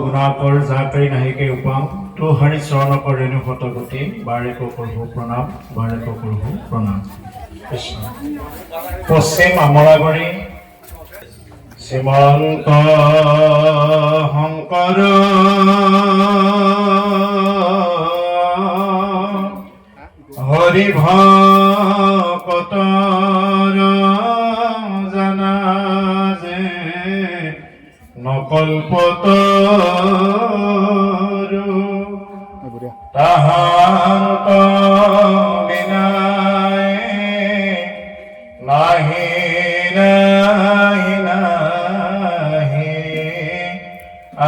গুণাকৰ জাকৰি নাহিকে উপাম তো হৰি চৰণ কৰেণু শতগতি বাৰেক প্ৰভু প্ৰণাম বাৰেক প্ৰভু প্ৰণাম কৃষ্ণ পশ্চিম আমৰাগুৰি শ্ৰীমন্ত শংকৰ হৰি ভকতৰ জানা যে নকল্পতৰু তাহান্ত বিনাই নাহি নাহি নাহি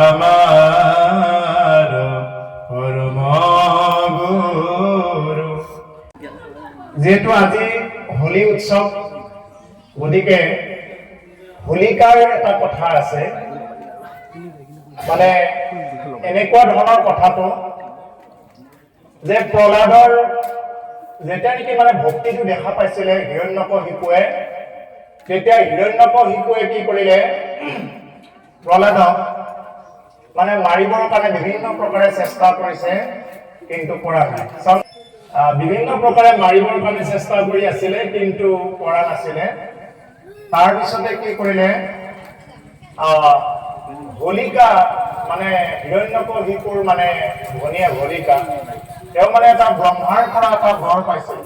আমাৰ পৰম গুৰু। যেহেতু আজি হোলী উৎসৱ গতিকে হোলিকাৰ এটা কথা আছে মানে এনেকুৱা ধৰণৰ কথাটো যে প্ৰহ্লাদৰ যেতিয়া নেকি মানে ভক্তিটো দেখা পাইছিলে হিৰণ্যকশিপুৱে তেতিয়া হিৰণ্যকশিপুৱে কি কৰিলে প্ৰহ্লাদক মানে মাৰিবৰ কাৰণে বিভিন্ন প্ৰকাৰে চেষ্টা কৰিছে কিন্তু পৰা নাই বিভিন্ন প্ৰকাৰে মাৰিবৰ কাৰণে চেষ্টা কৰি আছিলে কিন্তু পৰা নাছিলে তাৰ পিছতে কি কৰিলে হোলিকা মানে হিৰণ্যকশিপুৰ মানে ভনীয়া হোলিকা তেওঁ মানে এটা ব্ৰহ্মাৰ পৰা এটা বৰ পাইছিল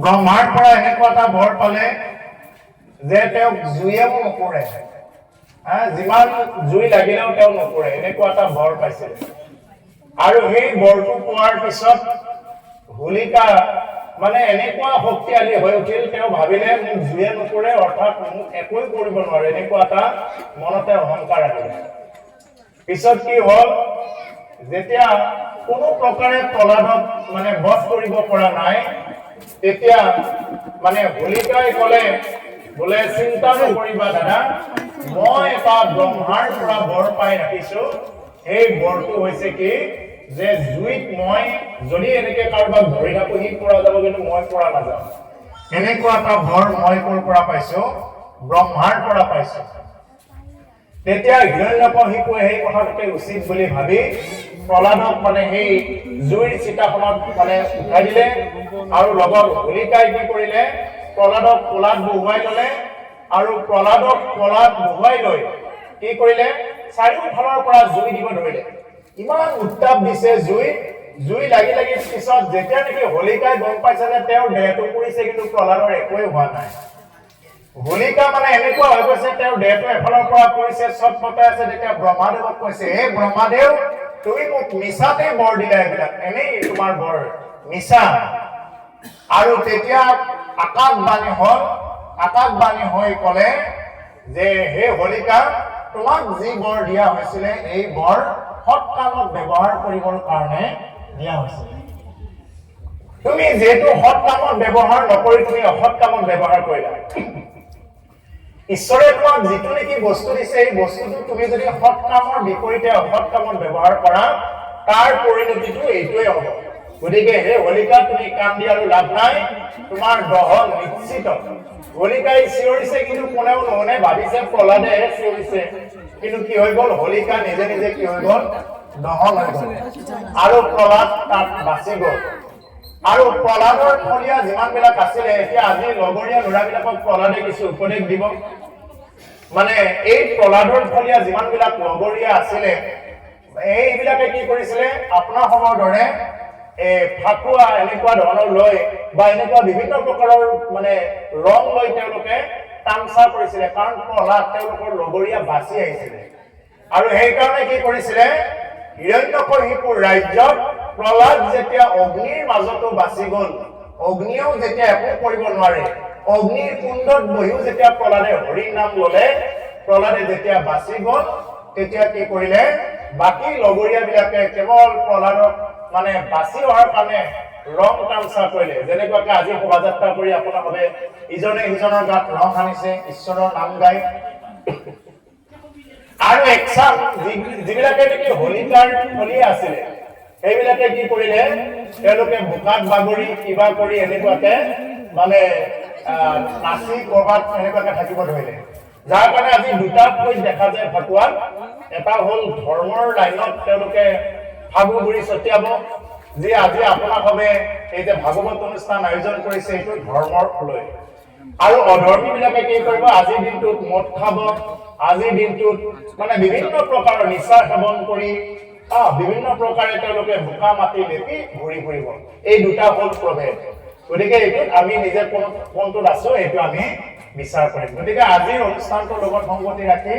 ব্ৰহ্মাৰ পৰা এনেকুৱা এটা বৰ পালে যে তেওঁক জুয়েও নপৰে যিমান জুই লাগিলেও তেওঁ নপৰে এনেকুৱা এটা বৰ পাইছিল আৰু সেই বৰটো পোৱাৰ পিছত হোলিকা মানে এনেকুৱা শক্তিশালী হৈ উঠিল তেওঁ ভাবিলে মোক জুয়ে নপৰে অৰ্থাৎ মোক একোৱে কৰিব নোৱাৰে এনেকুৱা এটা মনতে অহংকাৰ আহিলে পিছত কি হ'ল যেতিয়া কোনো প্ৰকাৰে প্ৰহ্লাদক মানে বধ কৰিব পৰা নাই তেতিয়া মানে হোলিকাই ক'লে বোলে চিন্তা নকৰিবা দাদা মই এটা ব্ৰহ্মাৰ পৰা বৰ পাই ৰাখিছো এই বৰটো হৈছে কি যে জুইত মই যদি এনেকে কাৰোবাক ধৰি থাকো সি পৰা যাব কিন্তু মই পৰা নাযাওঁ এনেকুৱা এটা বৰ মই ক'ৰ পৰা পাইছো ব্ৰহ্মাৰ পৰা পাইছো তেতিয়া হিৰণ্যকশিপুৱে সেই কথাটোকে উচিত বুলি ভাবি প্ৰহ্লাদক মানে সেই জুইৰ চিতাখনত মানে উঠাই দিলে আৰু লগত হোলিকাই কি কৰিলে প্ৰহ্লাদক কোলাত বহুৱাই ল'লে আৰু প্ৰহ্লাদক কোলাত বহুৱাই লৈ কি কৰিলে চাৰিওফালৰ পৰা জুই দিব ধৰিলে ইমান উত্তাপ দিছে জুই লাগি লাগি পিছত যেতিয়া নেকি হোলিকাই গম পাইছে যে তেওঁৰ দেহটো পুৰিছে কিন্তু প্ৰহ্লাদৰ একোৱে হোৱা নাই হোলিকা মানে এনেকুৱা হৈ গৈছে তেওঁৰ দেহটো এফালৰ পৰা পুৰিছে চট পটাই আছে তেতিয়া ব্ৰহ্মাদেৱক কৈছে হে ব্ৰহ্মাদেৱ তুমি মোক মিছাতে বৰ দিলা এইবিলাক এনেই তোমাৰ বৰ মিছা আৰু তেতিয়া আকাশবাণী হৈ ক'লে যে হে হোলিকা তোমাক যি বৰ দিয়া হৈছিলে এই বৰ সৎ কামত ব্যৱহাৰ কৰিবৰ কাৰণে দিয়া হৈছিল তুমি যেহেতু সৎ কামত ব্যৱহাৰ নকৰি তুমি অসৎ কামত ব্যৱহাৰ কৰিলা ঈশ্বৰে তোমাক যিটো নেকি বস্তু দিছে এই বস্তুটো তুমি যদি সৎ কামৰ বিপৰীতে অসৎ কামত ব্যৱহাৰ কৰা তাৰ পৰিণতিটো এইটোৱে হ'ব গতিকে হে হোলিকা তুমি কান্দি আৰু লাভ নাই তোমাৰ দহন নিশ্চিত হোলিকাই চিঞৰিছে কিন্তু কোনেও নুশুনে ভাবিছে প্ৰহ্লাদেহে চিঞৰিছে কিন্তু কি হৈ গ'ল হোলিকা নিজে নিজে কি হৈ গ'ল দহন হৈ গ'ল আৰু প্ৰহ্লাদ তাত বাচি গ'ল আৰু প্ৰহ্লাদৰ ফলীয়া যিমানবিলাক আছিলে এতিয়া আজি লগৰীয়া ল'ৰাবিলাকক প্ৰহ্লাদে কিছু উপদেশ দিব মানে এই প্ৰহ্লাদৰ ফলীয়া যিমানবিলাক লগৰীয়া আছিলে এইবিলাকে কি কৰিছিলে আপোনাৰ সময়ৰ দৰে ফাকুৱা এনেকুৱা ধৰণৰ লৈ বা এনেকুৱা বিভিন্ন প্ৰকাৰৰ মানে ৰং লৈ তেওঁলোকে তামচা কৰিছিলে কাৰণ প্ৰহ্লাদ তেওঁলোকৰ লগৰীয়া বাচি আহিছিলে আৰু সেইকাৰণে কি কৰিছিলে হিৰণ্যকশিপুৰ ৰাজ্যত প্ৰহ্লাদ যেতিয়া অগ্নিৰ মাজতো বাচি গ'ল অগ্নিয়েও যেতিয়া একো কৰিব নোৱাৰে অগ্নিৰ কুণ্ডত বহিও যেতিয়া প্ৰহ্লাদে হৰিৰ নাম ল'লে প্ৰহ্লাদে যেতিয়া বাচি গ'ল তেতিয়া কি কৰিলে বাকী লগৰীয়াবিলাকে কেৱল প্ৰহ্লাদক মানে বাচি অহাৰ কাৰণে ৰং তামচা কৰিলে যেনেকুৱাকে আজি শোভাযাত্ৰা কৰি আপোনালোকে ইজনে সিজনৰ গাত ৰং সানিছে ঈশ্বৰৰ নাম গাই আৰু একচাম যিবিলাকে নেকি হোলিকাৰ ফলীয়া আছিলে সেইবিলাকে কি কৰিলে তেওঁলোকে বোকাত বাগৰি কিবা কৰি এনেকুৱাকে মানে নাচি কৰবাত এনেকুৱাকে থাকিব ধৰিলে যাৰ কাৰণে আজি দুটা পইণ্ট দেখা যায় ফাকুৱাত এটা হ'ল ধৰ্মৰ লাইনত তেওঁলোকে ফাগু গুৰি ছটিয়াব যে আজি আপোনাসৱে এই যে ভাগৱত অনুষ্ঠান আয়োজন কৰিছে এইটো ধৰ্মৰ লৈ আৰু অধৰ্মী বিলাকে কি কৰিব আজিৰ দিনটোত মদ খাব আজিৰ দিনটোত মানে বিভিন্ন প্ৰকাৰৰ নিচা সেৱন কৰি বিভিন্ন প্ৰকাৰে তেওঁলোকে বোকা মাটি লেপি ঘূৰি ফুৰিব এই দুটা হ'ল প্ৰভেদ গতিকে এইটোত আমি নিজে কোনটোত আছো এইটো আমি বিচাৰ কৰিম গতিকে আজিৰ অনুষ্ঠানটোৰ লগত সংগতি ৰাখি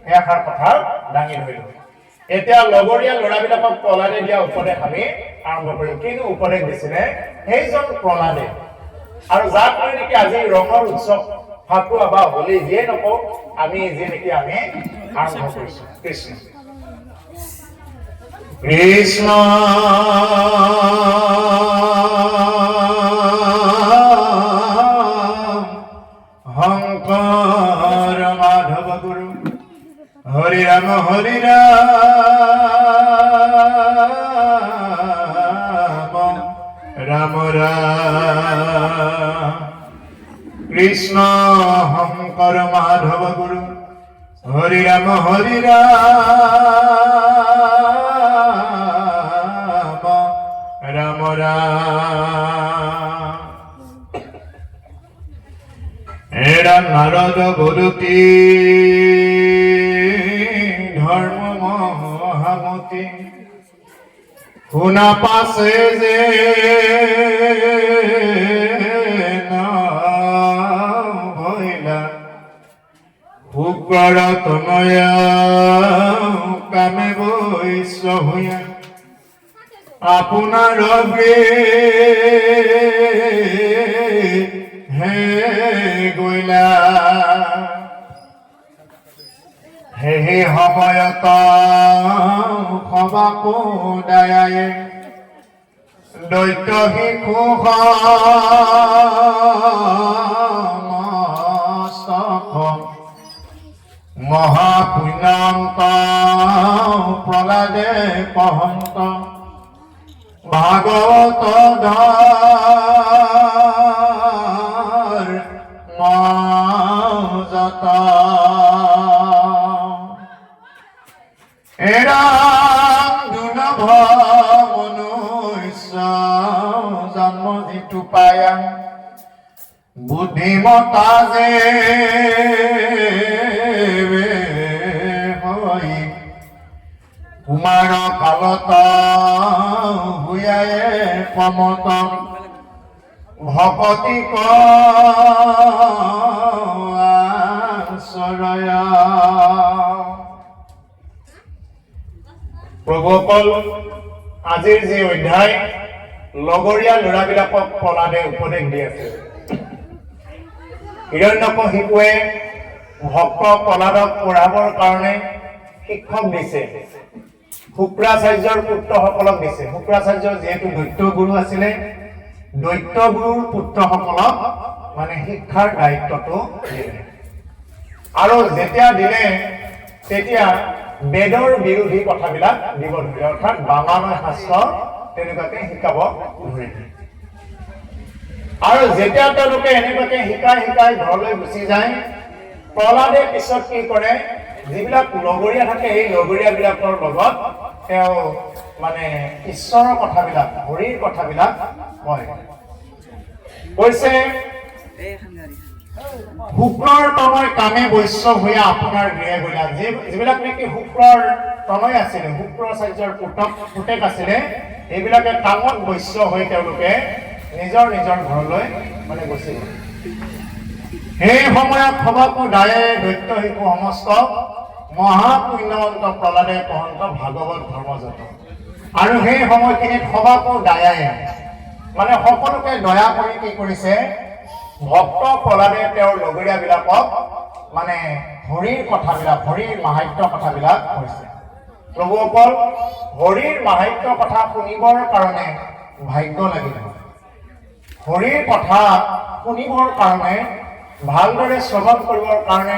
এষাৰ কথা দাঙি ধৰিলো এতিয়া লগৰীয়া ল'ৰাবিলাকক প্ৰহ্লাদে দিয়া উপদেশ আমি আৰম্ভ কৰিম কিন্তু উপদেশ দিছিলে সেইজন প্ৰহ্লাদে আৰু যাক লৈ নেকি আজি ৰঙৰ উৎসৱ ফাকুৱা বা হোলী যিয়ে নকওঁ আমি যি নেকি আমি আৰম্ভ কৰিছো কৃষ্ণ কৃষ্ণ শংকৰ মাধৱ গুৰু হৰি ৰাম ৰাম ৰাম কৃষ্ণ শংকৰ মাধৱ গুৰু হৰি ৰাম ৰাম ৰাম এৰা নাৰদ বলতি ধৰ্ম মহামতি শুনা পাছে যে ভৈলা শুক্ৰ তনয়া কামে বৈশ্য হইয়া আপোনাৰ হে গৈলা হে সময়ত সবাকো দায়ায়ে দৈত্য শিশু মহাপুণ্যন্ত প্ৰহ্লাদে পহন্ত ভাগৱত মাজত এৰাম দুৰ্লভ মনুষ্য জন্ম যিটো পায়া বুদ্ধিমতা যে হৈ কুমাৰ কালত হুয়ায়ে কমত ভকতি আশ্ৰয় প্ৰভুসকল আজিৰ যি অধ্যায় লগৰীয়া ল'ৰাবিলাকক প্ৰহ্লাদে উপদেশ দি আছে হিৰণ্যকশিপুৱে ভক্ত প্ৰহ্লাদক পঢ়াবৰ কাৰণে শিক্ষক দিছে শুক্ৰাচাৰ্যৰ পুত্ৰসকলক দিছে শুক্ৰাচাৰ্য যিহেতু দৈত্য গুৰু আছিলে দৈত্য গুৰুৰ পুত্ৰসকলক মানে শিক্ষাৰ দায়িত্বটো দিলে আৰু যেতিয়া দিলে তেতিয়া বেদৰ বিৰোধী কথাবিলাক দিব ধৰিলে অৰ্থাৎ বাঙানৈ শাস্ত্ৰ তেনেকুৱাকে শিকাব ধৰিলে আৰু যেতিয়া তেওঁলোকে এনেকুৱাকে শিকাই ঘৰলৈ গুচি যায় প্ৰহ্লাদে পিছত কি কৰে যিবিলাক লগৰীয়া থাকে এই লগৰীয়াবিলাকৰ লগত তেওঁ মানে ঈশ্বৰৰ কথাবিলাক হৰিৰ কথাবিলাক কয় কৈছে শুক্ৰৰ তনয় কামে বৈশ্য হৈ আপোনাৰ গৃহে গলা যিবিলাক নেকি শুক্ৰৰ তনয় আছিলে শুক্ৰাচাৰ্যৰ পুতেক আছিলে এইবিলাকে কামত বৈশ্য হৈ তেওঁলোকে নিজৰ ঘৰলৈ মানে গুচি গ'ল সেই সময়ত সবাকো দায়ে দৈত্য শিশু সমস্ত মহাপুণ্যৱন্ত প্ৰহ্লাদে পহন্ত ভাগৱত ধৰ্মযত আৰু সেই সময়খিনিত সবাকো দায়ায়ে মানে সকলোকে দয়া কৰি কি কৰিছে ভক্ত প্ৰহ্লাদে তেওঁৰ লগৰীয়াবিলাকক মানে হৰিৰ কথাবিলাক হৰিৰ মাহাত্য কথাবিলাক কৈছে প্ৰভুসকল হৰিৰ মাহাত্য কথা শুনিবৰ কাৰণে ভাগ্য লাগিব হৰিৰ কথা শুনিবৰ কাৰণে ভালদৰে শ্ৰৱণ কৰিবৰ কাৰণে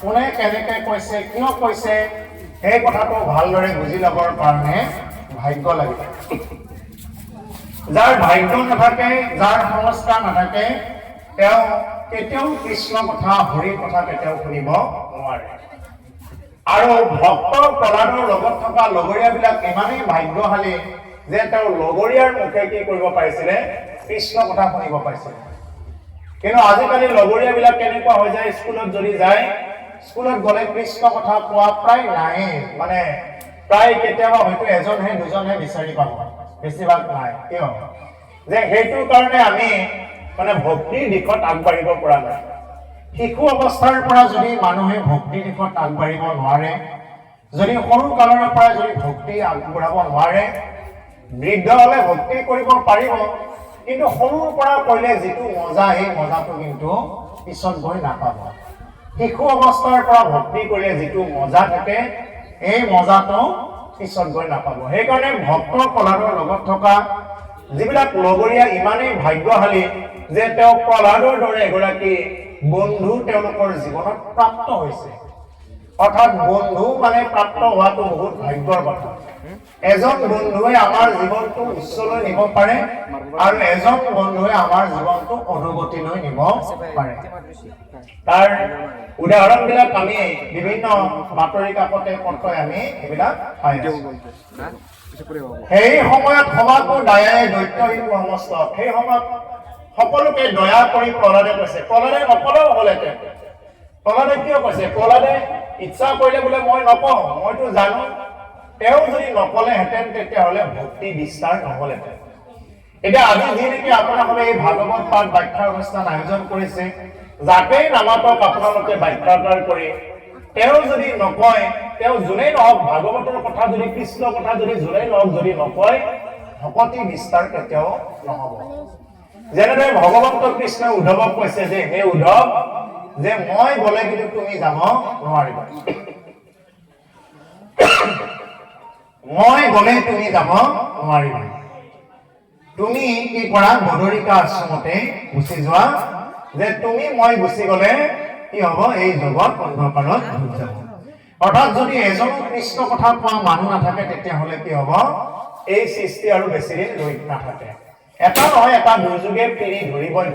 কোনে কেনেকৈ কৈছে কিয় কৈছে সেই কথাটো ভালদৰে বুজি ল'বৰ কাৰণে ভাগ্য লাগিব যাৰ ভাগ্য নাথাকে যাৰ সংস্কাৰ নাথাকে তেওঁ কেতিয়াও কৃষ্ণ কথা হৰিৰ কথা কেতিয়াও শুনিব নোৱাৰে আৰু ভক্ত প্ৰহ্লাদৰ লগত থকা লগৰীয়াবিলাক ইমানেই ভাগ্যশালী যে তেওঁ লগৰীয়াৰ মুখে কি কৰিব পাৰিছিলে কৃষ্ণ কথা শুনিব পাৰিছিলে কিন্তু আজিকালি লগৰীয়াবিলাক কেনেকুৱা হৈ যায় স্কুলত যদি যায় স্কুলত গ'লে কৃষ্ণ কথা কোৱা প্ৰায় নাই মানে প্ৰায় কেতিয়াবা হয়তো এজনহে দুজনহে বিচাৰি পাব বেছিভাগ নাই কিয় যে সেইটোৰ কাৰণে আমি মানে ভক্তিৰ দিশত আগবাঢ়িব পৰা নাই শিশু অৱস্থাৰ পৰা যদি মানুহে ভক্তিৰ দিশত আগবাঢ়িব নোৱাৰে যদি সৰু কালৰ পৰা যদি ভক্তি আগবঢ়াব নোৱাৰে বৃদ্ধ হ'লে ভক্তি কৰিব পাৰিব কিন্তু সৰুৰ পৰা কৰিলে যিটো মজা সেই মজাটো কিন্তু পিছত গৈ নাপাব শিশু অৱস্থাৰ পৰা ভক্তি কৰিলে যিটো মজা থাকে এই মজাটো পিছত গৈ নাপাব সেইকাৰণে ভক্ত প্ৰহ্লাদৰ লগত থকা যিবিলাক লগৰীয়া ইমানেই ভাগ্যশালী যে তেওঁ প্ৰহ্লাদৰ দৰে এগৰাকী বন্ধু তেওঁলোকৰ জীৱনত প্ৰাপ্ত হৈছে অৰ্থাৎ বন্ধু মানে প্ৰাপ্ত হোৱাটো বহুত ভাগ্যৰ কথা এজন বন্ধুৱে আমাৰ জীৱনটো উচ্চলৈ নিব পাৰে আৰু এজন বন্ধুৱে আমাৰ জীৱনটো অধোগতিলৈ নিব পাৰে তাৰ উদাহৰণবিলাক আমি বিভিন্ন বাতৰি কাকতে পত্ৰই আমি এইবিলাক পাই আছো সেই সময়ত সমাজটো দায়াই দৈত্যহীন সমস্ত সেই সময়ত সকলোকে দয়া কৰি প্ৰহ্লাদে কৈছে প্ৰহ্লাদে নকলেও হ'লহেঁতেন প্ৰহ্লাদে কিয় কৈছে প্ৰহ্লাদে ইচ্ছা কৰিলে বোলে মই নকওঁ মইতো জানো তেওঁ যদি নকলেহেঁতেন তেতিয়াহ'লে ভক্তি বিস্তাৰ নহ'লহেঁতেন এতিয়া আজি যি নেকি আপোনালোকে এই ভাগৱত পাঠ ব্যাখ্যা অনুষ্ঠান আয়োজন কৰিছে যাকেই নামাতক আপোনালোকে ব্যাখ্যাকাৰ কৰি তেওঁ যদি নকয় তেওঁ যোনেই নহওক ভাগৱতৰ কথা যদি কৃষ্ণ কথা যদি যোনেই নহওক যদি নকয় ভক্তি বিস্তাৰ কেতিয়াও নহ'ব যেনেদৰে ভগৱন্ত কৃষ্ণই উদ্ধৱক কৈছে যে হে উদ্ধৱ যে মই গ'লে কিন্তু তুমি যাব নোৱাৰিবা মই গ'লে তুমি যাব নোৱাৰিবা তুমি কি কৰা বদৰিকা আশ্ৰমতে গুচি যোৱা যে তুমি মই গুচি গ'লে কি হ'ব এই জগত অন্ধকাৰত ডুব যাব অৰ্থাৎ যদি এজন কৃষ্ণ কথা কোৱা মানুহ নাথাকে তেতিয়াহ'লে কি হ'ব এই সৃষ্টি আৰু বেছি দিন ৰৈ নাথাকে এটা নহয় এটা দুৰ্যোগে পিৰি ধৰিবই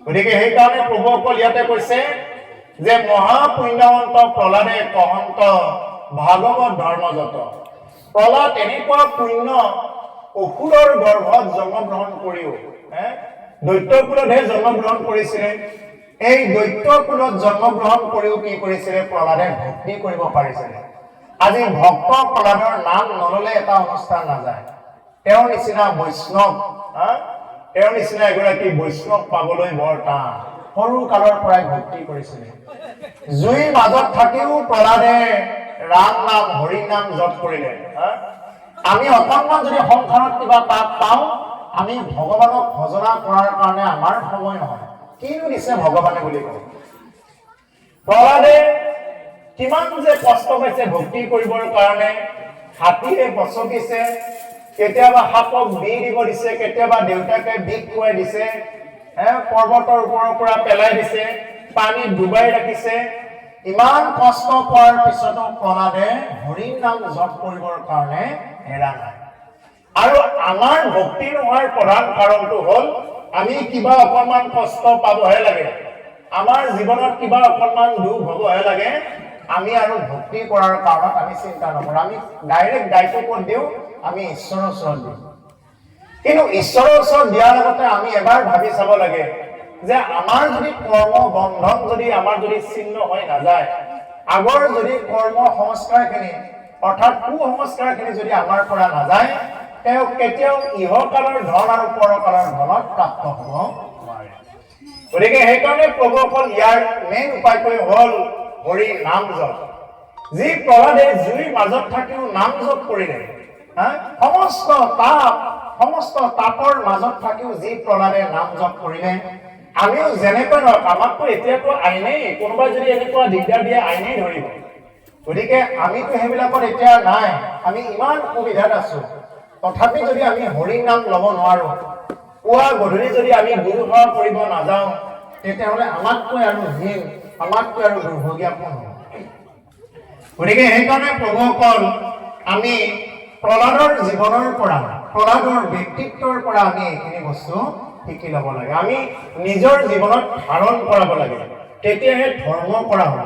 গতিকে সেইকাৰণে প্ৰভুসকল ইয়াতে কৈছে যে মহাপুণ্যৱন্ত প্ৰহ্লাদে কহন্ত ভাগৱত ধৰ্মযত প্ৰহ্লাদ এনেকুৱা পুণ্য অসুৰৰ গৰ্ভত জন্মগ্ৰহণ কৰিও দৈত্যকুলতহে জন্মগ্ৰহণ কৰিছিলে এই দৈত্যকুলত জন্মগ্ৰহণ কৰিও কি কৰিছিলে প্ৰহ্লাদে ভক্তি কৰিব পাৰিছিলে আজি ভক্ত প্ৰহ্লাদৰ নাম নললে এটা অনুষ্ঠান নাযায় তেওঁৰ নিচিনা বৈষ্ণৱ তেওঁৰ নিচিনা এগৰাকী বৈষ্ণৱ পাবলৈ বৰ টান সৰু কালৰ পৰাই ভক্তি কৰিছিলে জুইৰ মাজত থাকিও প্ৰহ্লাদে ৰাম নাম হৰি নাম জপ কৰিলে আমি অকণমান যদি সংসাৰত কিবা তাপ পাওঁ আমি ভগৱানক ভজনা কৰাৰ কাৰণে আমাৰ সময় নহয় কিনো দিছে ভগৱানে বুলি কয় প্ৰহ্লাদে কিমান যে কষ্ট পাইছে ভক্তি কৰিবৰ কাৰণে হাতীয়ে বচকিছে কেতিয়াবা সাপক বি দিব দিছে কেতিয়াবা দেউতাকে বিষ খুৱাই দিছে পৰ্বতৰ ওপৰৰ পৰা পেলাই দিছে পানীত ডুবাই ৰাখিছে ইমান কষ্ট পোৱাৰ পিছতো প্ৰহ্লাদে হৰিৰ নাম জপ কৰিবৰ কাৰণে এৰা নাই আৰু আমাৰ ভক্তি নোহোৱাৰ প্ৰধান কাৰণটো হ'ল আমি কিবা অকণমান কষ্ট পাবহে লাগে আমাৰ জীৱনত কিবা অকণমান দুখ হ'বহে লাগে আমি আৰু ভক্তি কৰাৰ কাৰণত আমি চিন্তা নকৰোঁ আমি ডাইৰেক্ট দায়িত্ব ক'ত দিওঁ আমি ঈশ্বৰৰ ওচৰত দিওঁ কিন্তু ঈশ্বৰৰ ওচৰত দিয়াৰ লগতে আমি এবাৰ ভাবি চাব লাগে যে আমাৰ যদি কৰ্ম বন্ধন যদি আমাৰ যদি ছিন্ন হৈ নাযায় আগৰ যদি কৰ্ম সংস্কাৰখিনি অৰ্থাৎ কুসংস্কাৰখিনি যদি আমাৰ পৰা নাযায় তেওঁ কেতিয়াও ইহকালৰ ধন আৰু পৰকালৰ ধনত প্ৰাপ্ত হ'ব নোৱাৰে গতিকে সেইকাৰণে প্ৰভুসকল ইয়াৰ মেইন উপায়টোৱে হ'ল হৰি নাম জপ যি প্ৰহ্লাদে জুইৰ মাজত থাকিও নাম জপ কৰিলে সমস্ত তাপৰ মাজত থাকিও যি প্ৰহ্লাদে নাম জপ কৰিলে আমিও যেনেকৈ নহওক আমাকতো এতিয়াতো আইনেই কোনোবাই যদি এনেকুৱা দিগদাৰ দিয়ে আইনেই ধৰিব গতিকে আমিতো সেইবিলাকত এতিয়া নাই আমি ইমান সুবিধাত আছো তথাপি যদি আমি হৰি নাম ল'ব নোৱাৰো পুৱা গধূলি যদি আমি গুৰু সেৱা কৰিব নাযাওঁ তেতিয়াহ'লে আমাতকৈ আৰু হীন আমাতকৈ আৰু দুৰ্ভগীয়া কোন হ'ব গতিকে সেইকাৰণে প্ৰভুসকল আমি প্ৰহ্লাদৰ জীৱনৰ পৰা প্ৰহ্লাদৰ ব্যক্তিত্বৰ পৰা আমি এইখিনি বস্তু শিকি ল'ব লাগে আমি নিজৰ জীৱনত ধাৰণ কৰাব লাগে তেতিয়াহে ধৰ্ম কৰা হ'ব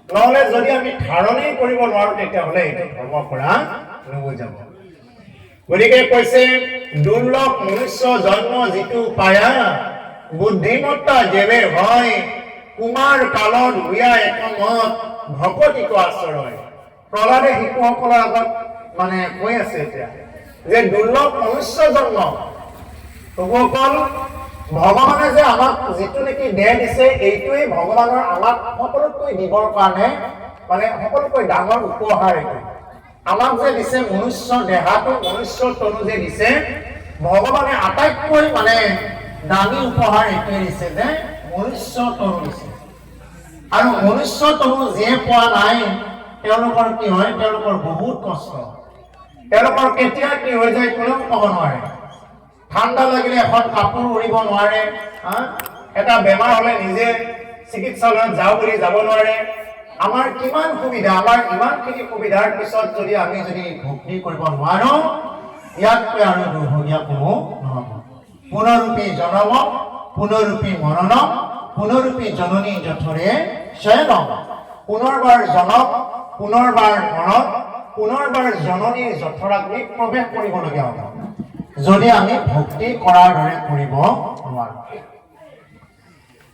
নহলে যদি আমি ধাৰণেই কৰিব নোৱাৰো তেতিয়াহলে এইটো ধৰ্ম কৰা নুবুজাব গতিকে কৈছে দুৰ্লভ মনুষ্য জন্ম যিটো পায়া বুদ্ধিমত্তা যেবে হয় কুমাৰ কালত হুয়া একমত ভকতিক আশ্ৰয় প্ৰহ্লাদে শিশুসকলৰ আগত মানে কৈ আছে এতিয়া যে দুৰ্লভ মনুষ্য জন্ম প্ৰভুসকল ভগৱানে যে আমাক যিটো নেকি দেহ দিছে এইটোৱেই ভগৱানৰ আমাক সকলোতকৈ দিবৰ কাৰণে মানে সকলোতকৈ ডাঙৰ উপহাৰ এইটো আমাক যে দিছে মনুষ্য দেহাটো মনুষ্য তনু যে দিছে ভগৱানে আটাইতকৈ মানে দামী উপহাৰ এইটোৱে দিছে যে মনুষ্য তনু দিছে আৰু মনুষ্য তনু যিয়ে পোৱা নাই তেওঁলোকৰ কি হয় তেওঁলোকৰ বহুত কষ্ট তেওঁলোকৰ কেতিয়া কি হৈ যায় কোনেও ক'ব নোৱাৰে ঠাণ্ডা লাগিলে এখন কাপোৰ উৰিব নোৱাৰে এটা বেমাৰ হলে নিজে চিকিৎসালয়ত যাওঁ বুলি যাব নোৱাৰে আমাৰ কিমান সুবিধা আমাৰ ইমানখিনি সুবিধাৰ পিছত যদি আমি যদি ভক্তি কৰিব নোৱাৰো ইয়াতকৈ আৰু দুৰ্ভগীয়া কোনো নহ'ব পুনৰূপী জনম পুনৰূপী মৰণম পুনৰূপী জননী জঠৰে শয়নম পুনৰবাৰ জনম পুনৰবাৰ মৰণ পুনৰবাৰ জননীৰ জঠৰাগ্নি প্ৰৱেশ কৰিবলগীয়া হ'ব যদি আমি ভক্তি কৰাৰ দৰে কৰিব নোৱাৰো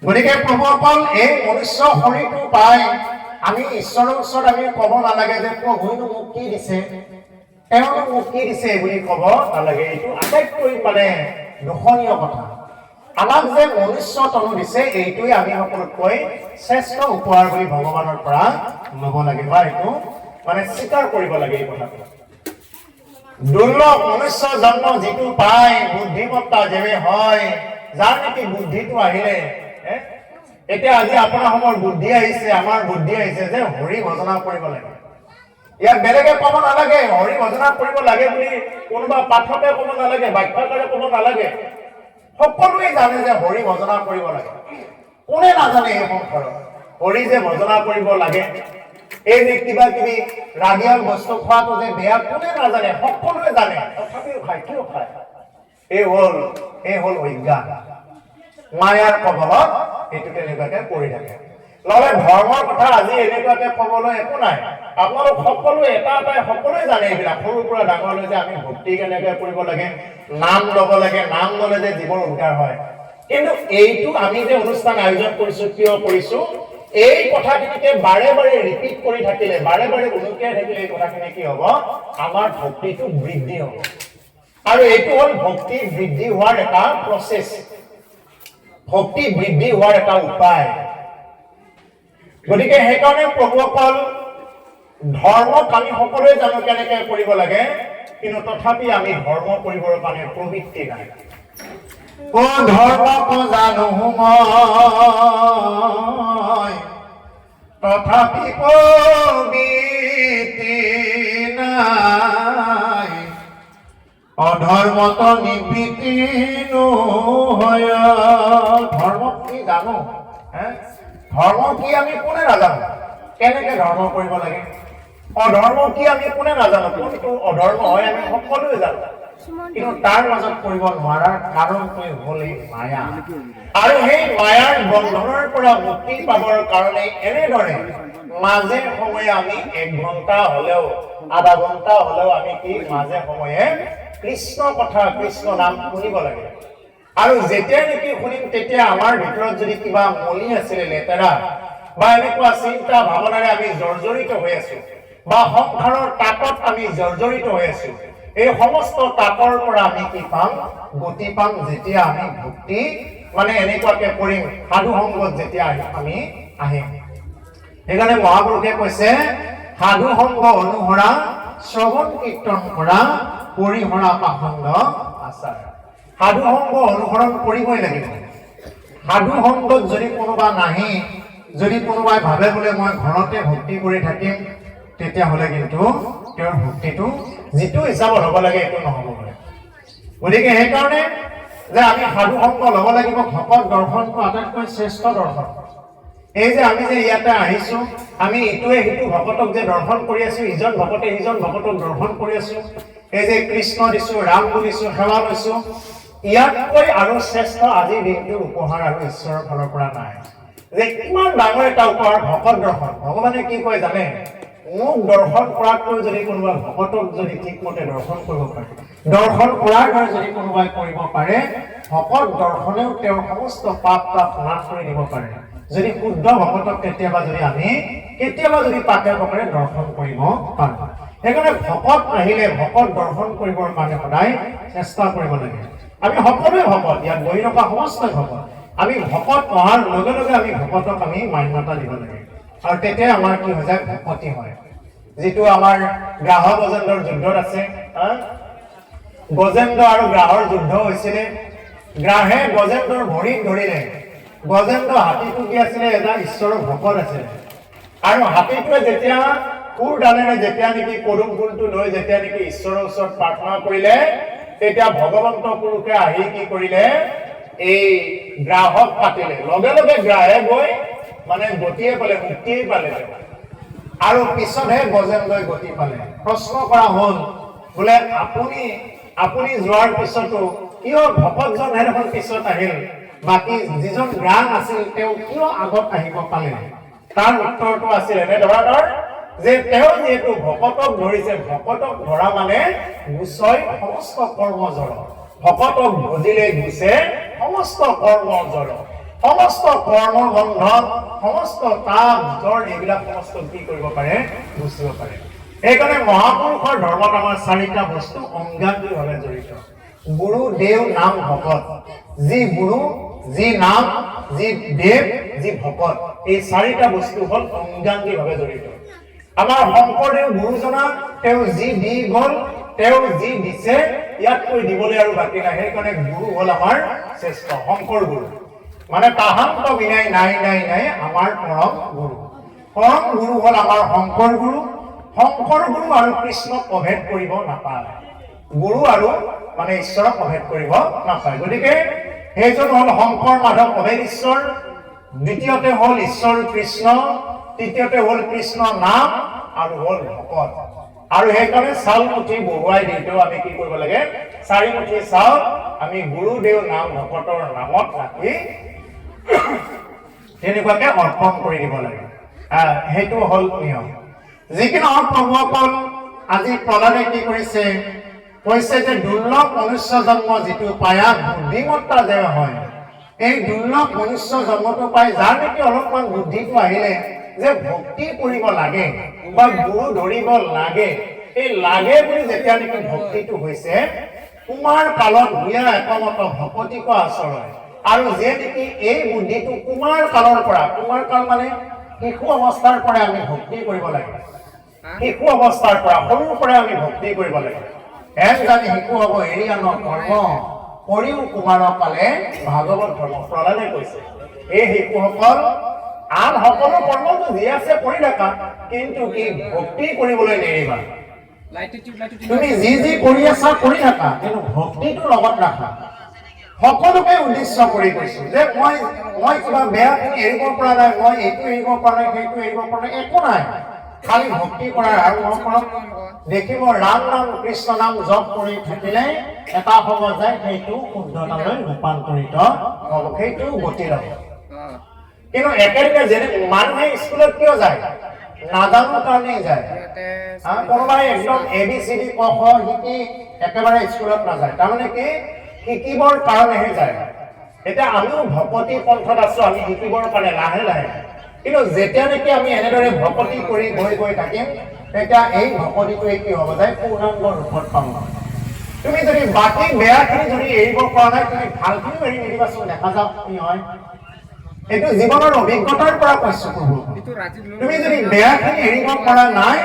গতিকে প্ৰভুসকল এই মনুষ্য শৰীৰটো পাই আমি ঈশ্বৰৰ ওচৰত আমি ক'ব নালাগে যে প্ৰভুইনো মোক কি দিছে তেওঁনো মোক কি দিছে বুলি ক'ব নালাগে এইটো আটাইতকৈ মানে দুখনীয় কথা আমাক যে মনুষ্য তনু দিছে এইটোৱে আমি সকলোতকৈ শ্ৰেষ্ঠ উপহাৰ বুলি ভগৱানৰ পৰা ল'ব লাগে বা এইটো মানে স্বীকাৰ কৰিব লাগে এই কথাটো দুৰ্লভ মনুষ্য জন্ম যিটো পায় বুদ্ধিমত্তা যেবে হয় যাৰ নেকি বুদ্ধিটো আহিলে এতিয়া আজি আপোনাৰ সময় বুদ্ধি আহিছে আমাৰ বুদ্ধি আহিছে যে হৰি ভজনা কৰিব লাগে ইয়াত বেলেগে ক'ব নালাগে হৰি ভজনা কৰিব লাগে বুলি কোনোবা পাঠকে ক'ব নালাগে বাক্যকাৰে ক'ব নালাগে সকলোৱে জানে যে হৰি ভজনা কৰিব লাগে কোনে নাজানে এই সংসাৰত হৰি যে ভজনা কৰিব লাগে এই যে কিবা কিবি ৰাগিয়াল বস্তু খোৱাটো যে বেয়া কোনে নাজানে সকলোৱে জানে তথাপিও খায় কিয় খায় এই হ'ল অজ্ঞান মায়াৰ কবলত এইটো তেনেকুৱাকে পৰি থাকে নহলে ধৰ্মৰ কথা আজি এনেকুৱাকে ক'বলৈ একো নাই আপোনালোক সকলোৱে এটা এটাই সকলোৱে জানে এইবিলাক সৰুৰ পৰা ডাঙৰলৈ যে আমি ভক্তি কেনেকৈ কৰিব লাগে নাম ল'ব লাগে নাম ল'লে যে জীৱৰ উদ্ধাৰ হয় কিন্তু এইটো আমি যে অনুষ্ঠান আয়োজন কৰিছো কিয় কৰিছো এই কথাখিনিকে বাৰে বাৰে ৰিপিট কৰি থাকিলে বাৰে বাৰে উনুকিয়াই থাকিলে এই কথাখিনি কি হ'ব আমাৰ ভক্তিটো বৃদ্ধি হ'ব আৰু এইটো হ'ল ভক্তি বৃদ্ধি হোৱাৰ এটা প্ৰচেছ ভক্তি বৃদ্ধি হোৱাৰ এটা উপায় গতিকে সেইকাৰণে প্ৰভুসকল ধৰ্মক আমি সকলোৱে জানো কেনেকৈ কৰিব লাগে কিন্তু তথাপি আমি ধৰ্ম কৰিবৰ কাৰণে প্ৰবৃত্তি নাই ও ধৰ্মক জানো মই তথাপি প্ৰবৃত্তি নাই অধৰ্মত নিবৃত্তি নহয় ধৰ্ম কি জানো ধৰ্ম কি আমি কোনে নাজানো কেনেকে ধৰ্ম কৰিব লাগে অধৰ্ম কি আমি কোনে নাজানো কোনটো অধৰ্ম হয় আমি সকলোৱে জানো কিন্তু তাৰ মাজত কৰিব নোৱাৰাৰ কাৰণটোৱে হ'ল এই মায়া আৰু সেই মায়াৰ বন্ধনৰ পৰা মুক্তি পাবৰ কাৰণে এনেদৰে মাজে সময়ে আমি 1 ঘণ্টা হলেও আধা ঘণ্টা হলেও আমি কি মাজে সময়ে কৃষ্ণ কথা কৃষ্ণ নাম শুনিব লাগে আৰু যেতিয়া নেকি শুনিম তেতিয়া আমাৰ ভিতৰত যদি কিবা মলি আছিলে লেতেৰা বা এনেকুৱা চিন্তা ভাৱনাৰে আমি জৰ্জৰিত হৈ আছো বা সংসাৰৰ তাপত আমি জৰ্জৰিত হৈ আছো এই সমস্ত তাপৰ পৰা আমি কি পাম গতি পাম যেতিয়া আমি ভক্তি মানে এনেকুৱাকে কৰিম সাধু সংগত যেতিয়া আমি আহিম সেইকাৰণে মহাপুৰুষে কৈছে সাধু সংগ অনুসৰা শ্ৰৱণ কীৰ্তন কৰা পৰিহৰা পাখণ্ড আচাৰ সাধু সংগ অনুসৰণ কৰিবই লাগিব সাধু সংগত যদি কোনোবা নাহি যদি কোনোবাই ভাবে বোলে মই ঘৰতে ভক্তি কৰি থাকিম তেতিয়াহ'লে কিন্তু তেওঁৰ ভক্তিটো যিটো হিচাপত হ'ব লাগে এইটো নহ'ব পাৰে গতিকে সেইকাৰণে যে আমি সাধু সংগ ল'ব লাগিব ভকত দৰ্শনটো আটাইতকৈ শ্ৰেষ্ঠ দৰ্শন এই যে আমি যে ইয়াতে আহিছো আমি ইটোৱে সিটো ভকতক যে দৰ্শন কৰি আছো ইজন ভকতে সিজন ভকতক দৰ্শন কৰি আছো এই যে কৃষ্ণ দিছো ৰাম বুলিছো সেৱা লৈছো ইয়াতকৈ আৰু শ্ৰেষ্ঠ আজিৰ দিনটোৰ উপহাৰ আৰু ঈশ্বৰৰ ফালৰ পৰা নাই যে ইমান ডাঙৰ এটা উপহাৰ ভকত দৰ্শন ভগৱানে কি কয় জানে মোক দৰ্শন কৰাতকৈ যদি কোনোবা ভকতক যদি ঠিকমতে দৰ্শন কৰিব পাৰে দৰ্শন কৰাৰ দৰে যদি কোনোবাই কৰিব পাৰে ভকত দৰ্শনেও তেওঁৰ সমস্ত পাপ নাশ কৰি দিব পাৰে যদি শুদ্ধ ভকতক কেতিয়াবা যদি পাকে পকৰে দৰ্শন কৰিব পাৰো সেইকাৰণে ভকত আহিলে ভকত দৰ্শন কৰিবৰ কাৰণে সদায় চেষ্টা কৰিব লাগে আমি সকলোৱে ভকত ইয়াত বহি থকা সমস্ত ভকত আমি ভকত অহাৰ লগে লগে আমি ভকতক আমি মান্যতা দিব লাগে আৰু তেতিয়া আমাৰ কি হৈ যায় ভকতি হয় যেটো আমাৰ গ্ৰাহ গজেন্দ্ৰৰ যুদ্ধত আছে গজেন্দ্ৰ আৰু গ্ৰাহৰ যুদ্ধ হৈছিল গ্ৰাহে গজেন্দ্ৰৰ ভৰিত ধৰিলে গজেন্দ্ৰ হাতীটো কি আছিল এটা ঈশ্বৰৰ ভকত আছিল আৰু হাতীটোৱে যেতিয়া কুৰ ডালেৰে যেতিয়া নেকি পদুম ফুলটো লৈ যেতিয়া নেকি ঈশ্বৰৰ ওচৰত প্ৰাৰ্থনা কৰিলে তেতিয়া ভগৱন্ত পুৰুষে আহি কি কৰিলে এই গ্ৰাহক পাতিলে লগে লগে গ্ৰাহে গৈ মানে গতিয়ে পালে মুক্তিয়ে পালে আৰু পিছতহে গজেন্দ্ৰই গতি পালে প্ৰশ্ন কৰা হ'ল বোলে আপুনি যোৱাৰ পিছতো কিয় ভকতজন হেৰখন পিছত আহিল বাকি যিজন গ্ৰাহ আছিল তেওঁ কিয় আগত আহিব পালে তাৰ উত্তৰটো আছিল এনে ধৰণৰ যে তেওঁ যেহেতু ভকতক ধৰিছে ভকতক ধৰা মানে গুচয় সমস্ত কৰ্ম জড় ভকতক ভজিলে গুচে সমস্ত কৰ্ম জড় সমস্ত কৰ্ম বন্ধন সমস্ত তাপ জ্বৰ এইবিলাক সমস্ত কি কৰিব পাৰে গুচিব পাৰে এইকাৰণে মহাপুৰুষৰ ধৰ্মত আমাৰ চাৰিটা বস্তু অংগাংগীভাৱে জড়িত গুৰু দেৱ নাম ভকত যি গুৰু যি নাম যি দেৱ যি ভকত এই চাৰিটা বস্তু হল অংগাংগীভাৱে জড়িত আমাৰ শংকৰদেৱ গুৰুজনা তেওঁ যি দি গল তেওঁ যি দিছে ইয়াতকৈ দিবলৈ আৰু বাকী নাই সেইকাৰণে গুৰু হল আমাৰ শ্ৰেষ্ঠ শংকৰ গুৰু মানে তাহান্ত বিনাই নাই নাই নাই আমাৰ পৰম গুৰু হল আমাৰ শংকৰ গুৰু আৰু কৃষ্ণক অভেদ কৰিব নাপায় গুৰু আৰু মানে ঈশ্বৰক অভেদ কৰিব নাপায় গতিকে সেইজন হল শংকৰ মাধৱ অভেদ ঈশ্বৰ দ্বিতীয়তে হল ঈশ্বৰ কৃষ্ণ তৃতীয়তে হল কৃষ্ণ নাম আৰু হল ভকত আৰু সেইকাৰণে চাউল মুঠি বহুৱাই দিওঁতেও আমি কি কৰিব লাগে চাৰি মুঠি চাউল আমি গুৰুদেৱ নাম ভকতৰ নামত ৰাখি তেনেকুৱাকে অৰ্পণ কৰি দিব লাগে সেইটো হল নিয়ম যিকি নহওক প্ৰভুসকল আজি প্ৰহ্লাদে কি কৰিছে কৈছে যে দুৰ্লভ মনুষ্য জন্ম যিটো পায়া বুদ্ধিমত্তা যে হয় এই দুৰ্লভ মনুষ্য জন্মটো পাই যাৰ নেকি অলপমান বুদ্ধিটো আহিলে যে ভক্তি কৰিব লাগে বা গুৰু ধৰিব লাগে এই লাগে বুলি যেতিয়া নেকি ভক্তিটো হৈছে কুমাৰ কালত ভূঞা একমত ভকতিক আচৰণ আৰু যে নেকি এই বুদ্ধিটো কুমাৰ কালৰ পৰা কুমাৰ কাল মানে শিশু অৱস্থাৰ পৰা আমি ভক্তি কৰিব লাগে শিশু অৱস্থাৰ পৰা সৰুৰ পৰা আমি ভক্তি কৰিব লাগে এন জানি শিশু হ'ব এৰি আন কৰ্ম কৰিও কুমাৰ পালে ভাগৱত ধৰ্ম প্ৰহ্লাদে কৈছে এই শিশুসকল আন সকলো কৰ্মটো যি আছে কৰি থাকা কিন্তু কি ভক্তি কৰিবলৈ নেৰিবা তুমি যি কৰি আছা কৰি থাকা কিন্তু ভক্তিটো লগত ৰাখা সকলোকে উদ্দেশ্য কৰি কৈছো যে মই কিবা বেয়াখিনি এৰিব পৰা নাই মই এইটো এৰিব পৰা নাই সেইটো এৰিব পৰা নাই একো নাই খালি ভক্তি কৰাৰ আৰম্ভ কৰক দেখিব ৰাম নাম কৃষ্ণ নাম জপ কৰি থাকিলে এটা সময় যায় সেইটো শুদ্ধতালৈ ৰূপান্তৰিত হ'ব সেইটো গতি ল'ব কিন্তু একেলগে যেনে মানুহে স্কুলত কিয় যায় নাজানো কাৰণে যায় কোনোবাই একদম ABCD ক খ শিকি একেবাৰে স্কুলত নাযায় তাৰমানে কি শিকিবৰ কাৰণেহে যায় এতিয়া আমিও ভকতি পন্থত আছো আমি শিকিবৰ কাৰণে লাহে লাহে কিন্তু যেতিয়া নেকি আমি এনেদৰে ভকতি কৰি গৈ থাকিম তেতিয়া এই ভকতিটোৱে কি হ'ব যায় পূৰ্ণাংগ ৰূপত পাব তুমি যদি বাকী বেয়াখিনি যদি এৰিব পৰা নাই তুমি ভালখিনিও এৰি নিদিবাচোন দেখা যাওক কি হয় এইটো জীৱনৰ অভিজ্ঞতাৰ পৰা কৈছো প্ৰভু তুমি যদি বেয়াখিনি এৰিব পৰা নাই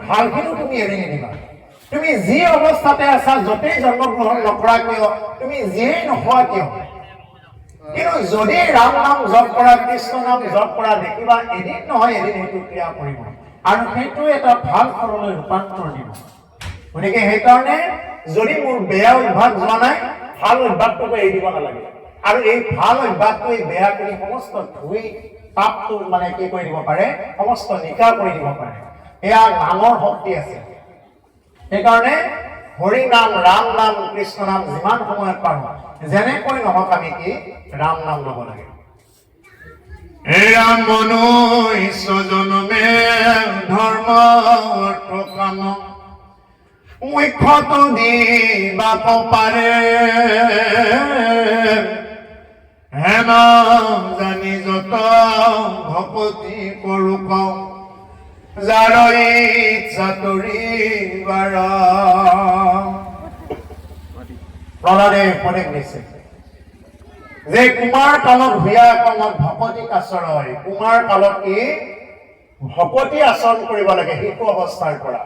ভালখিনিও তুমি এৰি নিদিবা তুমি যি অৱস্থাতে আছা যতেই জন্মগ্ৰহণ নকৰা কিয় তুমি যিয়েই নোহোৱা কিয় কিন্তু যদি ৰাম নাম জপ কৰা কৃষ্ণ নাম জপ কৰা দেখিবা এদিন নহয় এদিন সেইটো ক্ৰিয়া কৰিব আৰু সেইটো এটা ভাল ফললৈ ৰূপান্তৰ দিব গতিকে সেইকাৰণে যদি মোৰ বেয়া অভ্যাস যোৱা নাই ভাল অভ্যাসটোকে এৰি দিব নালাগে আৰু এই ভাল অভ্যাসটো এই বেয়াখিনি সমস্ত ধুই পাপটো মানে কি কৰি দিব পাৰে সমস্ত নিকা কৰি দিব পাৰে এয়া নামৰ শক্তি আছে সেইকাৰণে হৰি নাম, ৰাম নাম, কৃষ্ণ নাম যিমান সময়ত পাৰো যেনেকৈ নহওক আমি কি ৰাম নাম ল'ব লাগে। ৰাম মনুষ্য জনমে ধৰ্ম অৰ্থ কাম মুখ্যটো দিবাক পাৰে হেন জানি যত ভকতি কৰো কওঁ যাৰ ইচ্ছা তৰিবাৰ। প্ৰহ্লাদে উপদেশ দিছে যে কুমাৰ কালত ভূঞা কমত ভকতি কাচৰ হয়। কুমাৰ কালত কি ভকতি আচৰণ কৰিব লাগে শিশু অৱস্থাৰ পৰা।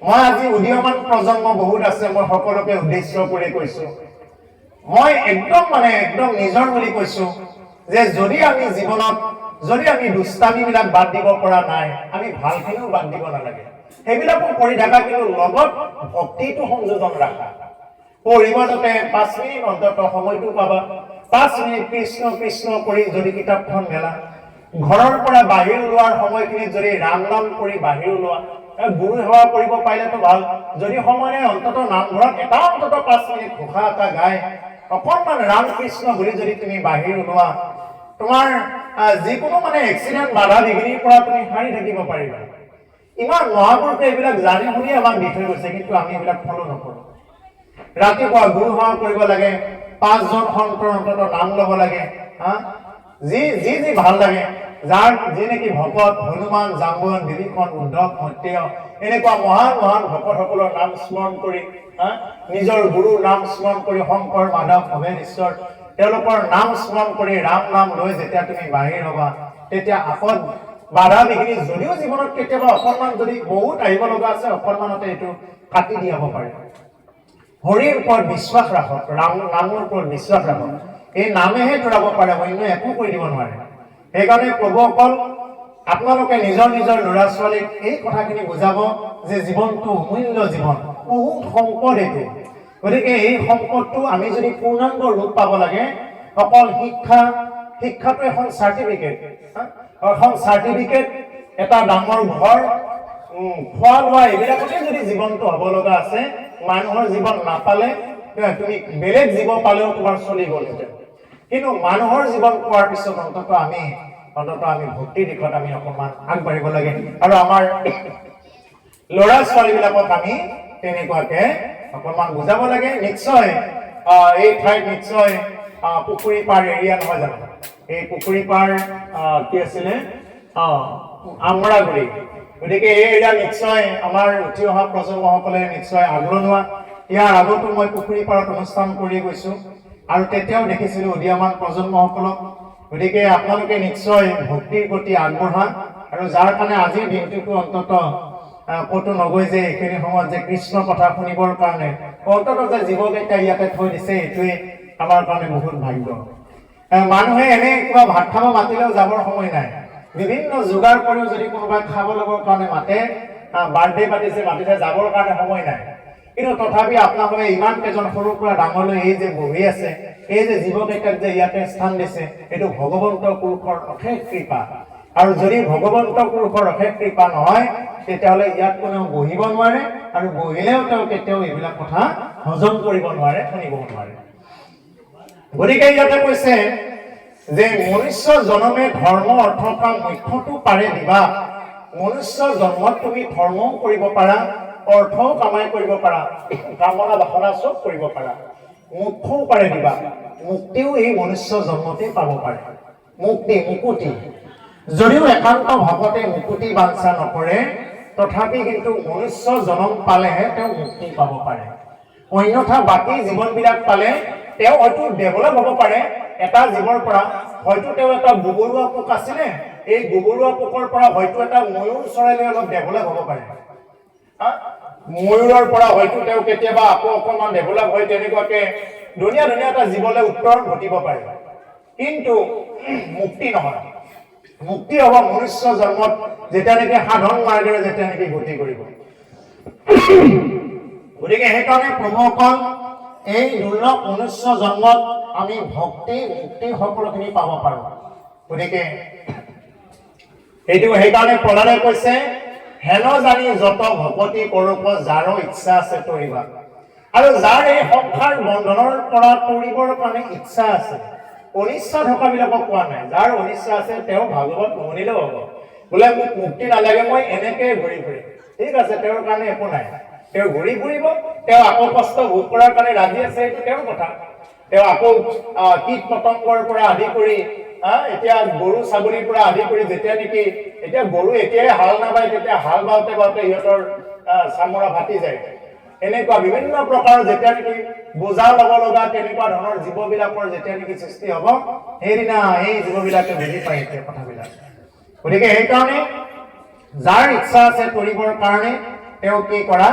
মই আজি উদীয়মান প্ৰজন্ম বহুত আছে, মই সকলোকে উদ্দেশ্য কৰি কৈছো, মই একদম নিজৰ বুলি কৈছো যে যদি আমি জীৱনত যদি আমি দুষ্টামিবিলাক বাদ দিব পৰা নাই, আমি ভালখিনিও বাদ দিব নালাগে। সেইবিলাকো কৰি থাকা, কিন্তু লগত ভক্তিটো সংযোজন ৰাখা। পঢ়িব যাতে 5 মিনিট অন্তত সময়টো পাবা, 5 মিনিট কৃষ্ণ কৃষ্ণ কৰি যদি কিতাপখন মেলা, ঘৰৰ পৰা বাহিৰ ওলোৱাৰ সময়খিনিত যদি ৰাম নাম কৰি বাহিৰ ওলোৱা, গুৰু সেৱা কৰিব পাৰিলেতো ভাল। যদি সময় নাই অন্তত নামঘৰত এটা অন্তত 5 মিনিট ঘোষা এটা গাই অকণমান ৰাম কৃষ্ণ বুলি যদি তুমি বাহিৰ ওলোৱা, তোমাৰ যিকোনো এক্সিডেণ্ট বাধা বিঘিনিৰ পৰা তুমি সাৰি থাকিব পাৰিবা। ইমান মহাপুৰুষে এইবিলাক জানি শুনি আমাক দি থৈ গৈছে, কিন্তু আমি এইবিলাক ফলো নকৰো। ৰাতিপুৱা গুৰু সেৱা কৰিব লাগে, 5জন সন্তৰ অন্তত নাম ল'ব লাগে, যি ভাল লাগে, যাৰ যি নেকি ভকত হনুমান, জাম্বৱান, বিভীষণ, উদ্ধৱ, মৈত্ৰেয় এনেকুৱা মহান মহান ভকতসকলৰ নাম স্মৰণ কৰি, নিজৰ গুৰুৰ নাম স্মৰণ কৰি, শংকৰ, মাধৱ, ভৱেশ্বৰ তেওঁলোকৰ নাম স্মৰণ কৰি ৰাম নাম লৈ যেতিয়া তুমি বাহিৰ হবা, তেতিয়া আপদ বাধা বিঘিনি যদিও জীৱনত কেতিয়াবা অকণমান যদি বহুত আহিব লগা আছে, অকণমানতে এইটো কাটি দিয়াব পাৰে। হৰিৰ ওপৰত বিশ্বাস ৰাখক, নামৰ ওপৰত বিশ্বাস ৰাখক। এই নামেহে তৰাব পাৰে, অন্য একো কৰি দিব নোৱাৰে। সেইকাৰণে প্ৰভুসকল আপোনালোকে নিজৰ নিজৰ ল'ৰা ছোৱালীক এই কথাখিনি বুজাব যে জীৱনটো অমূল্য জীৱন, বহুত সম্পদ এইটো। গতিকে এই সম্পদটো আমি যদি পূৰ্ণাংগ ৰূপ পাব লাগে, অকল শিক্ষাটো এখন চাৰ্টিফিকেট, এটা ডাঙৰ ঘৰ, খোৱা লোৱা এইবিলাকতে যদি জীৱনটো হ'ব লগা আছে, মানুহৰ জীৱন নাপালে তুমি বেলেগ জীৱ পালেও তোমাৰ চলি গ'লহেঁতেন। কিন্তু মানুহৰ জীৱন পোৱাৰ পিছত অন্তত আমি ভক্তিৰ দিশত আমি অকণমান আগবাঢ়িব লাগে। আৰু আমাৰ ল'ৰা ছোৱালীবিলাকক আমি তেনেকুৱাকে অকণমান বুজাব লাগে। নিশ্চয় এই ঠাইত নিশ্চয় পুখুৰী পাৰ এৰিয়া নহয় জানো? এই পুখুৰী পাৰ কি আছিলে, আমৰাগুৰি। গতিকে এই এৰিয়া নিশ্চয় আমাৰ উঠি অহা প্ৰজন্মসকলে নিশ্চয় আগৰণুৱা। ইয়াৰ আগতো মই পুখুৰী পাৰত অনুষ্ঠান কৰি গৈছো আৰু তেতিয়াও দেখিছিলো উদীয়মান প্ৰজন্মসকলক। গতিকে আপোনালোকে নিশ্চয় ভক্তিৰ প্ৰতি আগবঢ়া, আৰু যাৰ কাৰণে আজিৰ দিনটোতো অন্তত ক'তো নগৈ যে এইখিনি সময়ত যে কৃষ্ণ কথা শুনিবৰ কাৰণে অন্তত যে জীৱকেইটা ইয়াতে থৈ দিছে, এইটোৱে আমাৰ কাৰণে বহুত ভাগ্য। মানুহে এনে কিবা ভাত খাব মাতিলেও যাবৰ সময় নাই। বিভিন্ন যোগাৰ কৰিও যদি কোনোবাই খাব ল'বৰ কাৰণে মাতে, বাৰ্থডে মাতিছে যাবৰ কাৰণে সময় নাই। কিন্তু তথাপি আপোনালোকে ইমান কেইজন সৰুৰ পৰা ডাঙৰলৈ এই যে বহি আছে, এই যে জীৱকেইটাক যে ইয়াতে স্থান দিছে, এইটো ভগৱন্তৰ পুৰুষৰ অশেষ কৃপা। আৰু যদি ভগৱন্তৰ পুৰুষৰ অশেষ কৃপা নহয়, তেতিয়াহ'লে ইয়াত কোনেও বহিব নোৱাৰে, আৰু বহিলেও তেওঁ কেতিয়াও এইবিলাক কথা হজম কৰিব নোৱাৰে, শুনিব নোৱাৰে। গতিকে ইয়াতে কৈছে যে মনুষ্য জনমে ধৰ্ম অৰ্থ কাম মুখ্যটো পাৰে দিবা। মনুষ্য জন্মত তুমি ধৰ্মও কৰিব পাৰা, অৰ্থও কামাই কৰিব পাৰা, কামনা বাসনা চব কৰিব পাৰা, মুখ্যও পাৰে দিবা। মুক্তিও এই মনুষ্য জন্মতে পাব পাৰে। মুকুতি যদিও একান্ত ভকতে মুকুতি বাঞ্ছা নকৰে, তথাপি কিন্তু মনুষ্য জন্ম পালেহে তেওঁ মুক্তি পাব পাৰে। অন্যথা বাকী জীৱনবিলাক পালে তেওঁ হয়তো ডেভেলপ হ'ব পাৰে। এটা জীৱৰ পৰা হয়তো তেওঁ এটা গোবৰুৱা পোক আছিলে, এই গোবৰুৱা পোকৰ পৰা হয়তো এটা ময়ূৰ চৰাইলৈ অলপ ডেভেলপ হ'ব পাৰে। ময়ূৰৰ পৰা হয়তো তেওঁ কেতিয়াবা আকৌ অকণমান ডেভেলপ হয়, তেনেকুৱাকে ধুনীয়া এটা জীৱলৈ উত্তৰণ ঘটিব পাৰে। কিন্তু মুক্তি নহয়। মুক্তি হ'ব মনুষ্য জন্মত যেতিয়া নেকি সাধন মাৰ্গেৰে যেতিয়া নেকি গতি কৰিব। গতিকে সেইকাৰণে প্ৰভুসকল এই দুৰ্লভ মনুষ্য জন্মত আমি ভক্তি মুক্তি সকলোখিনি পাব পাৰো। গতিকে এইটো সেইকাৰণে প্ৰহ্লাদে কৈছে হেন জানি যত ভকতি কৰোঁ যাৰো ইচ্ছা আছে তৰিবা আৰু যাৰ এই সংসাৰ বন্ধনৰ পৰা তৰিবৰ কাৰণে ইচ্ছা আছে অনিচ্ছা থকাবিলাকক কোৱা নাই যাৰ অনিচ্ছা আছে তেওঁ ভাগৱত শুনিলেও হ'ব বোলে মোক মুক্তি নালাগে মই এনেকে ঘূৰি ফুৰিম ঠিক আছে তেওঁৰ কাৰণে একো নাই তেওঁ ঘূৰি ফুৰিব তেওঁ আকৌ কষ্ট ভোগ কৰাৰ কাৰণে ৰাজি আছে এইটো তেওঁৰ কথা তেওঁ আকৌ কীট পতংগৰ পৰা আদি কৰি এতিয়া গৰু ছাগলীৰ পৰা আদি কৰি যেতিয়া নেকি এতিয়া গৰু এতিয়াই হাল নাবায় তেতিয়া হাল বাওঁতে বাওঁতে সিহঁতৰ চামৰা ফাটি যায় এনেকুৱা বিভিন্ন প্ৰকাৰৰ যেতিয়া নেকি বোজা ল'ব লগা তেনেকুৱা ধৰণৰ জীৱবিলাকৰ যেতিয়া নেকি সৃষ্টি হ'ব সেইদিনা এই জীৱবিলাকে বুজি পায় এই কথাবিলাক গতিকে সেইকাৰণে যাৰ ইচ্ছা আছে কৰিবৰ কাৰণে তেওঁ কি কৰা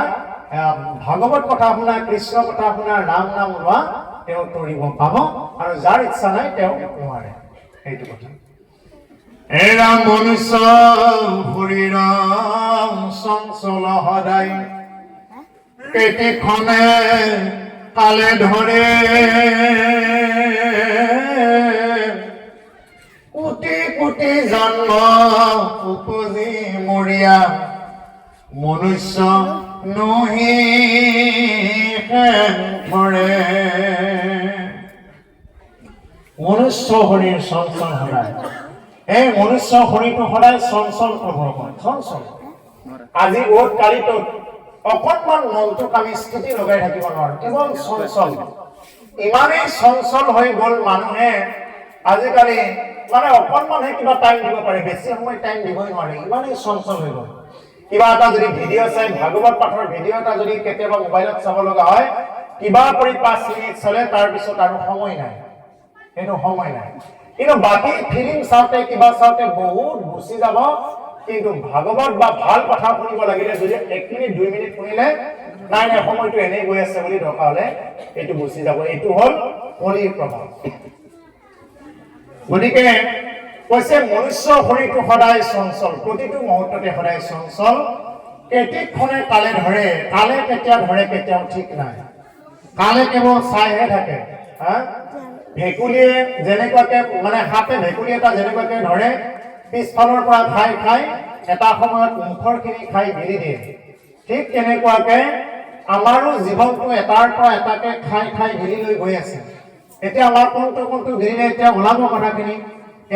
ভাগৱত কথা শুনা কৃষ্ণ কথা শুনা ৰাম নাম লোৱা তেওঁ কৰিব পাব আৰু যাৰ ইচ্ছা নাই তেওঁ নোৱাৰে সেইটো কথা এৰা মনুষ্য শৰীৰ চঞ্চল সদায় কেতিখনে কালে ধৰে কোটি কোটি জন্ম উপজি মৰিয়া মনুষ্য নহি ধৰে মনুষ্য শৰীৰ চঞ্চল সদায় এই মনুষ্য শৰীৰটো সদায় চঞ্চল প্ৰভাৱ চঞ্চল আজি বহুত কালিতো অকণমান মনটোক আমি স্থিতি লগাই থাকিব নোৱাৰো কেৱল চঞ্চল ইমানেই চঞ্চল হৈ গ'ল মানুহে আজিকালি মানে অকণমানহে কিবা টাইম দিব পাৰে বেছি সময় টাইম দিবই নোৱাৰে ইমানেই চঞ্চল হৈ গ'ল কিবা এটা যদি ভিডিঅ' চাই ভাগৱত পাঠৰ ভিডিঅ' এটা যদি কেতিয়াবা মোবাইলত চাব লগা হয় কিবা কৰি 5 মিনিট চলে তাৰপিছত আৰু সময় নাই সেইটো সময় নাই কিন্তু বাকী ফিল্ম চাওঁতে কিবা চাওঁতে বহুত গুচি যাব কিন্তু ভাগৱত বা ভাল কথা শুনিব লাগিলে যদি 1 মিনিট 2 মিনিট শুনিলে নাই নাই সময়টো এনেই গৈ আছে বুলি দৰকাৰ হ'লে এইটো গুচি যাব এইটো হ'ল কলিৰ প্ৰভাৱ গতিকে কৈছে মনুষ্য শৰীৰটো সদায় চঞ্চল প্ৰতিটো মুহূৰ্ততে সদায় চঞ্চল কেতিক্ষণে কালে ধৰে কালে কেতিয়া ধৰে কেতিয়াও ঠিক নাই কালে কেৱল চাইহে থাকে ভেকুলীয়ে যেনেকুৱাকে মানে হাতে ভেকুলী এটা যেনেকুৱাকে ধৰে পিছফালৰ পৰা খাই খাই এটা সময়ত মুখৰখিনি খাই গিলি দিয়ে ঠিক তেনেকুৱাকে আমাৰো জীৱনটো এটাৰ পৰা এটাকে খাই খাই গিলি লৈ গৈ আছে এতিয়া আমাৰ কোনটো গিলিলে এতিয়া ওলাব কথাখিনি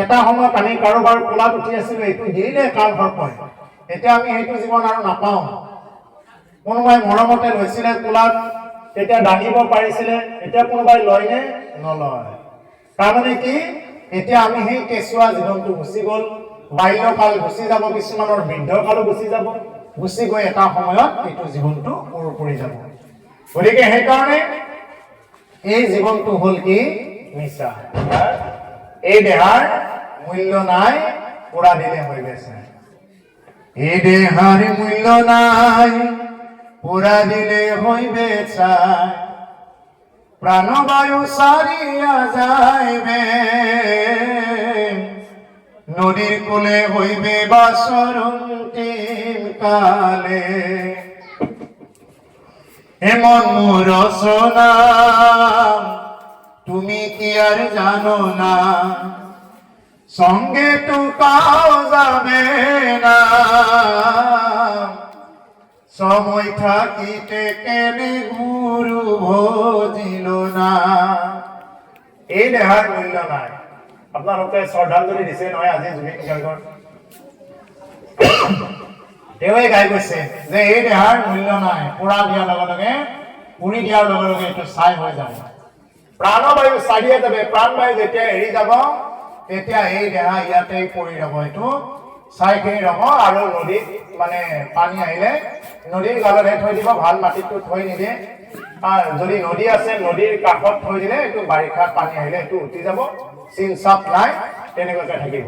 এটা সময়ত আমি কাৰোবাৰ কোলাত উঠি আছিলো এইটো গিলিলে কাল সৰ্পই এতিয়া আমি সেইটো জীৱন আৰু নাপাওঁ কোনোবাই মৰমতে লৈছিলে কোলাত তেতিয়া দাঙিব পাৰিছিলে এতিয়া কোনোবাই লয়নে নলয় তাৰমানে কি এতিয়া আমি সেই কেঁচুৱা জীৱনটো গুচি গ'ল বাল্যকাল গুচি যাব কিছুমানৰ বৃদ্ধকালো গুচি যাব গুচি গৈ এটা সময়ত এইটো জীৱনটো পূৰ কৰি যাব গতিকে সেইকাৰণে এই জীৱনটো হ'ল কি মিছা এই দেহাৰ মূল্য নাই পুৰা দিলে হৈ গৈছে এই দেহাৰ মূল্য নাই পুৰা দিলে হৈ বেচা প্রাণবায়ু সারিয়া যাইবে নদীর কোলে হইবে বাসর অন্তিম কালে এমন রচনা তুমি কি আর জানো না সঙ্গে তো পাও যাবে না সময় থাকিতে কেনে গুরু ভজিল না এই দেহাৰ মূল্য নাই আপোনালোকে শ্ৰদ্ধাঞ্জলি দিছে নহয় আজি জুবিন গাৰ্গৰ তেওঁৱে গাই গৈছে যে এই দেহাৰ মূল্য নাই পুৰা দিয়াৰ লগে লগে পুৰি দিয়াৰ লগে লগে এইটো ছাই হৈ যাব প্ৰাণবায়ু চাৰিয়ে যাবে প্ৰাণবায়ু যেতিয়া এৰি যাব তেতিয়া এই দেহা ইয়াতেই পৰি ৰ'ব এইটো ছাইখিনি ৰ'ব আৰু নদীত মানে পানী আহিলে নদীৰ গালতহে থৈ দিব ভাল মাটিটো থৈ নিদিয়ে যদি নদী আছে নদীৰ কাষত থৈ দিলে এইটো বাৰিষাত পানী আহিলে এইটো উঠি যাব চিন চাপ নাই তেনেকুৱাকৈ থাকিব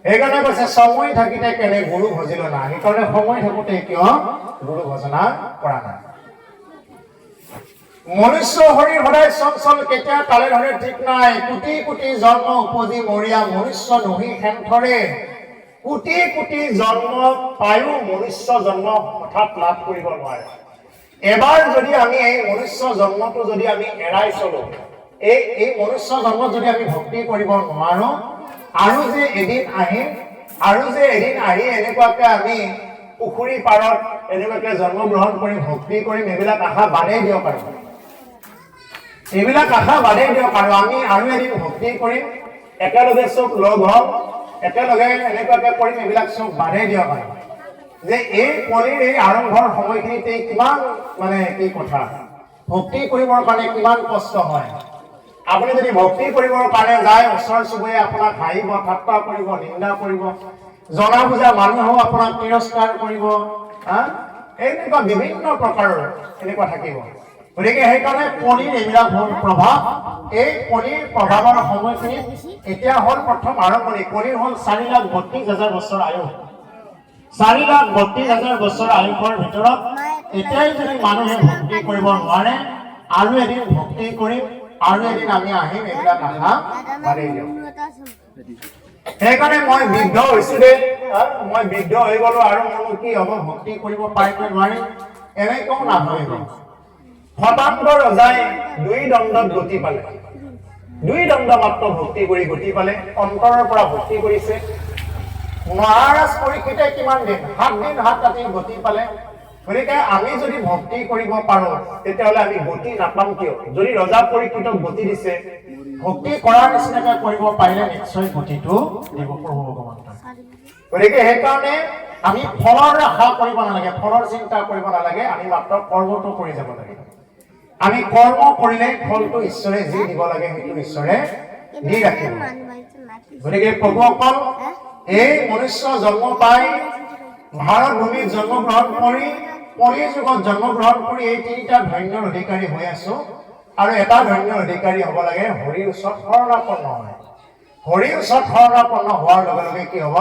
সেইকাৰণে কৈছে সময় থাকিতে কেনে গুৰু ভজিল না সেইকাৰণে সময় থাকোঁতে কিয় গুৰু ভজনা কৰা নাই মনুষ্য শৰীৰ সদায় চঞ্চল কেতিয়া কালে ধৰে ঠিক নাই কোটি কোটি জন্ম উপজি মৰিয়া মনুষ্য নহি হেনথৰে কোটি কোটি জন্ম পায়ো মনুষ্য জন্ম হঠাৎ লাভ কৰিব নোৱাৰে এবাৰ যদি আমি এই মনুষ্য জন্মটো যদি আমি এৰাই চলো এই মনুষ্য জন্মত যদি আমি ভক্তি কৰিব নোৱাৰো আৰু যে এদিন আহিম আৰু যে এদিন আহি এনেকুৱাকৈ আমি পুখুৰী পাৰত এনেকুৱাকে জন্মগ্ৰহণ কৰিম ভক্তি কৰিম এইবিলাক আশা বাদেই দিয়ক আৰু এইবিলাক আশা বাদেই দিয়ক আৰু আমি আৰু এদিন ভক্তি কৰিম একেলগে চব লগ হম একেলগে এনেকুৱাকে কৰিম এইবিলাক চব বাদেই দিয়ক আৰু যে এই কলিৰ এই আৰম্ভৰ সময়খিনিতে কিমান মানে কি কথা ভক্তি কৰিবৰ কাৰণে কিমান কষ্ট হয় আপুনি যদি ভক্তি কৰিবৰ কাৰণে যায় ওচৰ চুবুৰীয়া আপোনাক হাঁহিব ঠাট্টা কৰিব নিন্দা কৰিব জনা বুজা মানুহো আপোনাক তিৰস্কাৰ কৰিব এনেকুৱা বিভিন্ন প্ৰকাৰৰ এনেকুৱা থাকিব গতিকে সেইকাৰণে কলিৰ এইবিলাক হ'ল প্ৰভাৱ এই কলিৰ প্ৰভাৱৰ সময়খিনিত এতিয়া হ'ল প্ৰথম আৰম্ভণি কলিৰ হ'ল 4,32,000 বছৰ আয়ুস 4,32,000 বছৰ আয়ুসৰ ভিতৰত এতিয়াই যদি মানুহে ভক্তি কৰিব নোৱাৰে আৰু এদিন ভক্তি কৰিম আৰু এদিন আমি আহিম এইবিলাক আশা বাদেই দিয়ক সেইকাৰণে মই বৃদ্ধ হৈছো দেই মই বৃদ্ধ হৈ গলো আৰু মোৰ কি হ'ব ভক্তি কৰিব পাৰিব নোৱাৰিম এনেকেও নাভাবিব শতাংগ ৰজাই 2 দণ্ডত গতি পালে 2 দণ্ড মাত্ৰ ভক্তি কৰি গতি পালে অন্তৰৰ পৰা ভক্তি কৰিছে মহাৰাজ পৰীক্ষিতে কিমান দিন 7 দিন 7 ৰাতি গতি পালে গতিকে আমি যদি ভক্তি কৰিব পাৰো তেতিয়াহ'লে আমি গতি নাপাম কিয় যদি ৰজা পৰীক্ষিতক গতি দিছে ভক্তি কৰাৰ নিচিনাকৈ কৰিব পাৰিলে নিশ্চয় গতিটো দিব প্ৰভু ভগৱান গতিকে সেইকাৰণে আমি ফলৰ আশা কৰিব নালাগে ফলৰ চিন্তা কৰিব নালাগে আমি মাত্ৰ কৰ্মটো কৰি যাব লাগে আমি কৰ্ম কৰিলে ফলটো ঈশ্বৰে যি দিব লাগে সেইটো ঈশ্বৰে দি ৰাখিব গতিকে প্ৰভুসকল এই মনুষ্য জন্ম পাই ভাৰত ভূমিত জন্মগ্ৰহণ কৰি কলি যুগত জন্মগ্ৰহণ কৰি এই 3টা ধন্যৰ অধিকাৰী হৈ আছো আৰু এটা ধন্যৰ অধিকাৰী হ'ব লাগে হৰিৰ ওচৰত শৰণাপন্ন হয় হৰিৰ ওচৰত শৰণাপন্ন হোৱাৰ লগে লগে কি হ'ব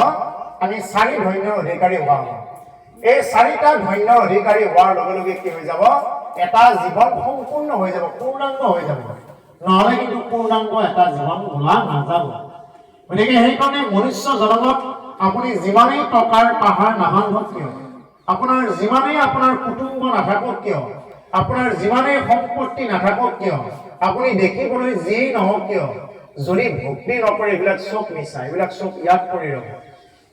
আমি 4 ধন্যৰ অধিকাৰী হোৱা হ'ব এই 4টা ধন্যৰ অধিকাৰী হোৱাৰ লগে লগে কি হৈ যাব এটা জীৱন সম্পূৰ্ণ হৈ যাব পূৰ্ণাংগ হৈ যাব নহ'লে কিন্তু পূৰ্ণাংগ এটা জীৱন বোলা নাযাব গতিকে সেইকাৰণে মনুষ্য জনমত আপুনি যিমানেই টকাৰ পাহাৰ নাভাঙক কিয় আপোনাৰ যিমানেই আপোনাৰ কুটুম্ব নাথাকক কিয় আপোনাৰ যিমানেই সম্পত্তি নাথাকক কিয় আপুনি দেখিবলৈ যি নহওক কিয় যদি ভক্তি নকৰে এইবিলাক চব মিছা এইবিলাক চব ইয়াত কৰি ৰ'ব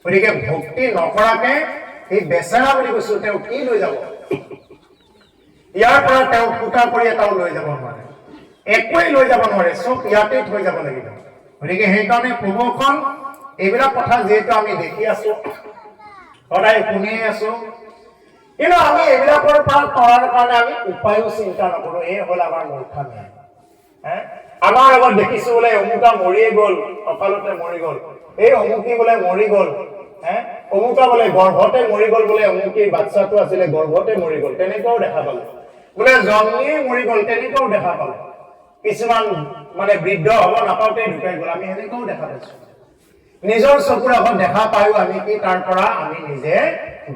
গতিকে ভক্তি নকৰাকে এই বেচেৰা বুলি কৈছো তেওঁ কি লৈ যাব ইয়াৰ পৰা তেওঁ ফুটা কৰি এটাও লৈ যাব নোৱাৰে একোৱেই লৈ যাব নোৱাৰে চব ইয়াতেই থৈ যাব লাগিব গতিকে সেইকাৰণে প্ৰভুখন এইবিলাক কথা যিহেতু আমি দেখি আছো সদায় শুনি আছো কিন্তু আমি এইবিলাকৰ পৰা তৰাৰ কাৰণে আমি উপায়ো চিন্তা নকৰো এই হ'ল আমাৰ মূৰ্খামি আমাৰ আগত দেখিছো বোলে অমুকা মৰিয়ে গ'ল অকালতে মৰি গ'ল এই অমুকি বোলে মৰি গ'ল অমুকা বোলে গৰ্ভতে মৰি গ'ল বোলে অমুকিৰ বাচ্চাটো আছিলে গৰ্ভতে মৰি গ'ল তেনেকুৱাও দেখা পালো বোলে জন্মেই মৰি গ'ল তেনেকুৱাও দেখা পালো কিছুমান মানে বৃদ্ধ হ'ব নাপাওঁতেই ঢুকাই গ'ল আমি এনেকুৱাও দেখা পাইছো নিজৰ চকুৰ আগত দেখা পায়ো আমি কি তাৰ পৰা আমি নিজে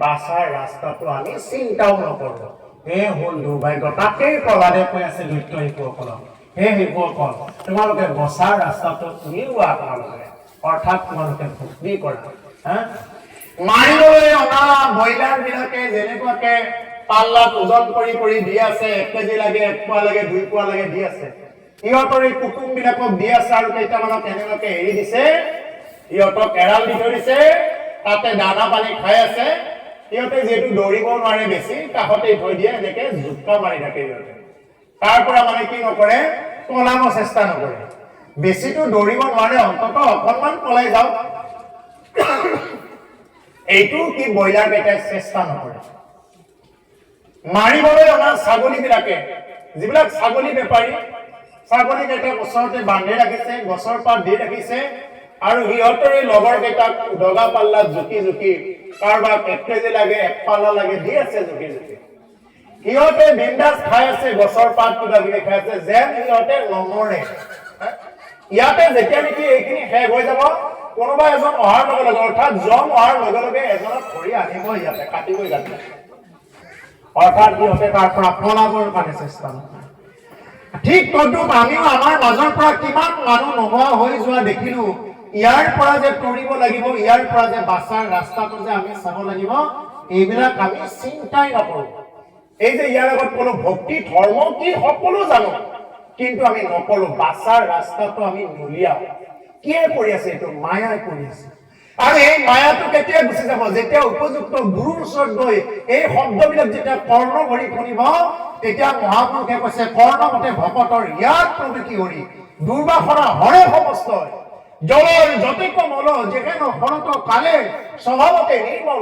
বাছাৰ ৰাস্তাটো আমি চিন্তাও নকৰো এই হ'ল দুৰ্ভাগ্য তাকেই প্ৰহ্লাদে কৈ আছে দৈত্য শিশুসকলক হে শিশুসকল তোমালোকে বছাৰ ৰাস্তাটো উলিওৱা আপোনালোকে অৰ্থাৎ তোমালোকে ভক্তি কৰা মাৰিবলৈ অনা ব্ৰইলাৰ বিলাকে যেনেকুৱাকে পাল্লাত ওজন কৰি কৰি দি আছে 1 কেজি লাগে 1 পোৱা লাগে 2 পোৱা লাগে দি আছে ইহঁতৰ এই কুটুম বিলাকক দি আছে আৰু কেইটামানক এনেকুৱাকে এৰি দিছে ইহঁতক এৰাল দি থৈ দিছে তাতে দানা পানী খাই আছে ইহঁতে যিহেতু দৌৰিব নোৱাৰে বেছি কাষতে থৈ দিয়ে এনেকে জোকা মাৰি থাকে ইহঁতে তাৰ পৰা মানে কি নকৰে পলাব চেষ্টা নকৰে বেছিটো দৌৰিব নোৱাৰে অন্তত অকণমান পলাই যাওক এইটো কি ব্ৰইলাৰ কেইটাই চেষ্টা নকৰে মাৰিবলৈ অনা ছাগলী বিলাকে যিবিলাক ছাগলী বেপাৰী ছাগলী কেইটা ওচৰতে বান্ধি ৰাখিছে গছৰ পাত দি ৰাখিছে আৰু সিহঁতৰে লগৰ কেইটাক দগা পাল্লাত জুকি জুকি কাৰোবাক 1 কেজি লাগে 1 পাল্লা লাগে দি আছে জুকি জুকি সিহঁতে বিন্দাস খাই আছে গছৰ পাত কিবা কিবি খাই আছে যেন সিহঁতে নমৰে ইয়াতে যেতিয়া নেকি এইখিনি শেষ হৈ যাব কোনোবা এজন অহাৰ লগে লগে অৰ্থাৎ জম অহাৰ লগে লগে এজনক ধৰি আনিব ইয়াতে কাটিবই কাটি অৰ্থাৎ সিহঁতে তাৰ পৰা পলাবৰ কাৰণে চেষ্টা নকৰে ঠিক তদ্ৰুপ আমিও আমাৰ মাজৰ পৰা কিমান মানুহ নোহোৱা হৈ যোৱা দেখিলো ইয়াৰ পৰা যে তৰিব লাগিব ইয়াৰ পৰা যে বাছাৰ ৰাস্তাটো যে আমি চাব লাগিব এইবিলাক আমি চিন্তাই নকৰো এই যে ইয়াৰ আগত কোনো ভক্তি ধৰ্ম কি সকলো জানো কিন্তু আমি নকৰো বাছাৰ ৰাস্তাটো আমি নুলিয়াও কিয়ে কৰি আছে এইটো মায়াই কৰি আছে আৰু এই মায়াটো কেতিয়া গুচি যাব যেতিয়া উপযুক্ত গুৰুৰ ওচৰত গৈ এই শব্দবিলাক যেতিয়া কৰ্ণ ভৰি শুনিব তেতিয়া মহাপুৰুষে কৈছে কৰ্ণমতে ভকতৰ ইয়াত প্ৰবৃত্তি হৰি দুৰ্বাসনা হৰে সমস্ত জলৰ যতিক মল যেখানে হৰত কালে স্বভাবতে নিৰ্মল